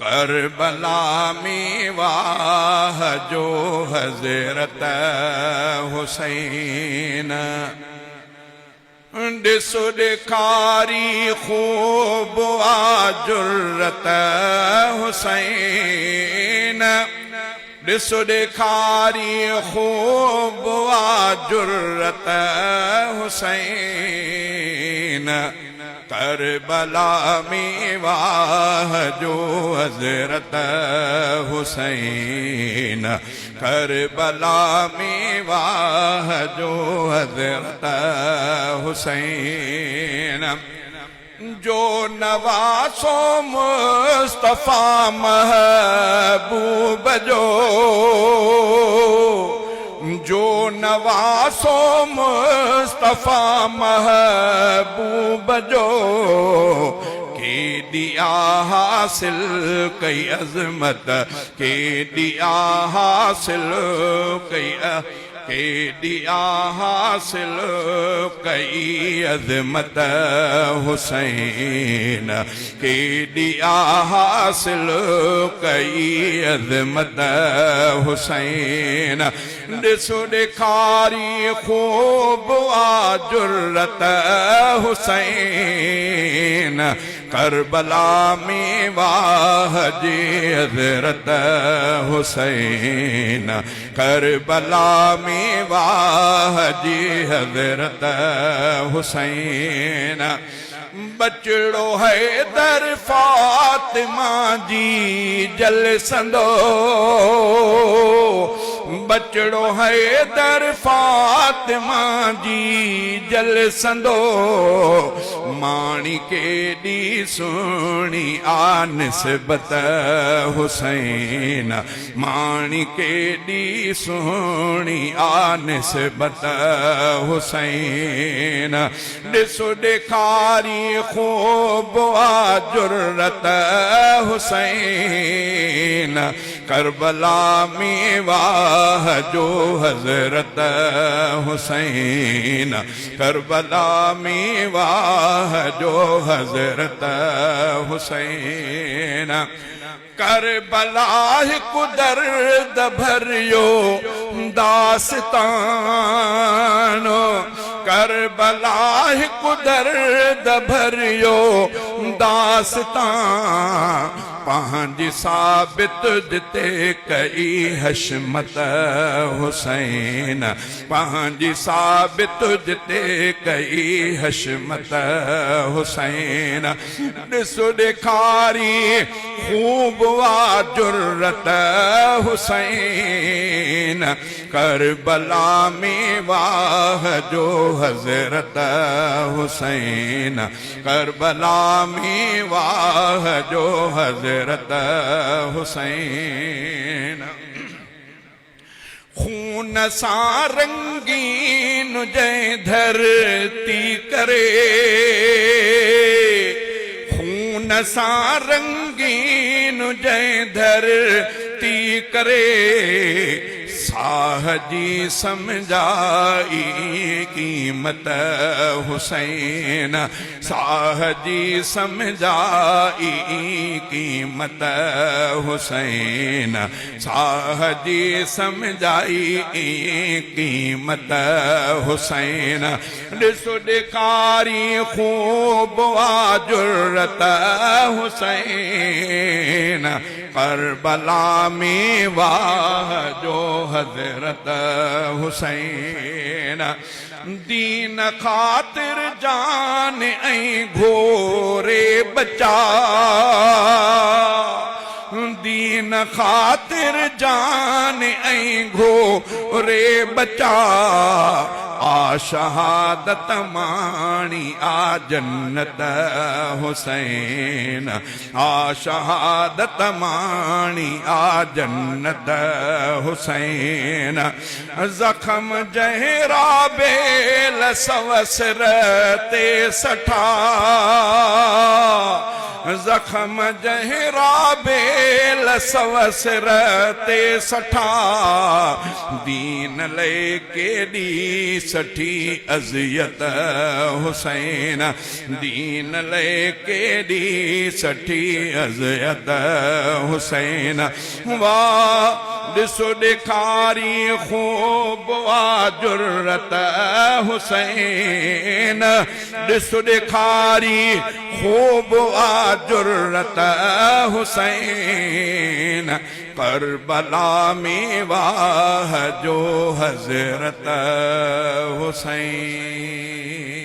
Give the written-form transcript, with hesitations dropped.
करबला में वाह जो हज़रत हुसैन ॾिसो ॾेखारी ख़ूब आ जुर्रत हुसैन ॾिसो ॾेखारी ख़ूब आ जुर्रत हुसैन करबला में वाह जो हज़रत हुसैन करबला में वाह जो हज़रत हुसैन जो नवासो मुस्तफ़ा महबूब जो नवासो मुस्तफ़ा महबूब जो के दिया हासिल कई अज़मत के दिया हासिल कई के दिया हासिल कई अज़मत हुसैन के दिया हासिल कई अज़मत हुसैन ॾिसो ॾेखारी ख़ूब आ जुर्रत हुसैन करबला में वाह जी हज़रत हुसैन करबला में वाह जी हज़रत हुसैन बचड़ो है दर फातिमा जी जलसंदो बचड़ो है दर फातिमा जी जलसंदो माणी केॾी सुहिणी आ निस्बत हुसैन माणी केॾी सुहिणी आ निस्बत हुसैन ॾिसो ॾेखारी ख़ूब आ जुर्रत हुसैन करबला में वाह जो हज़रत हुसैन करबला में वाह जो हज़रत हुसैन करबला हिकु दर्द भरियो दास्तानो करबला हिकु दर्द भरियो दास्तान पंहिंजी साबित जिते कई हशमत हुसैन पंहिंजी साबित जिते कई हशमत हुसैन ॾिसो ॾेखारी ख़ूब आ जुर्रत हुसैन करबला में वाह जो हज़रत हुसैन करबला में वाह जो हज़रत हुसैन खून सां रंगीन जंहिं धरती करे खून सां रंगीन जंहिं धरती करे साह जी समझाई कीमत हुसैन साह जी समझाई कीमत हुसैन साह जी समझाई कीमत हुसैन ॾिसो ॾेखारी ख़ूब आ जुर्रत हुसैन करबला में वाह जो हज़रत हुसैन दीन ख़ातिर जान ऐं घोरे बचा दीन ख़ातिर जान ऐं घोरे बचा आ शहादत माणी आ जन्नत हुसैन आ शहादत माणी आ जन्नत हुसैन ज़ख़म जहिरा बेल सवसर ते सठा जख्म जहरा बेल सवसर ते सठा दीन ले केडी सठी अज़ियत हुसैन दीन ले केडी सठी अज़ियत हुसैन वाह ॾिसो ॾेखारी ख़ूब वा जुर्रत हुसैन ॾिसो ॾेखारी ख़ूब वा जुर्रत हुसैन करबला में वाह जो हज़रत हुसैन।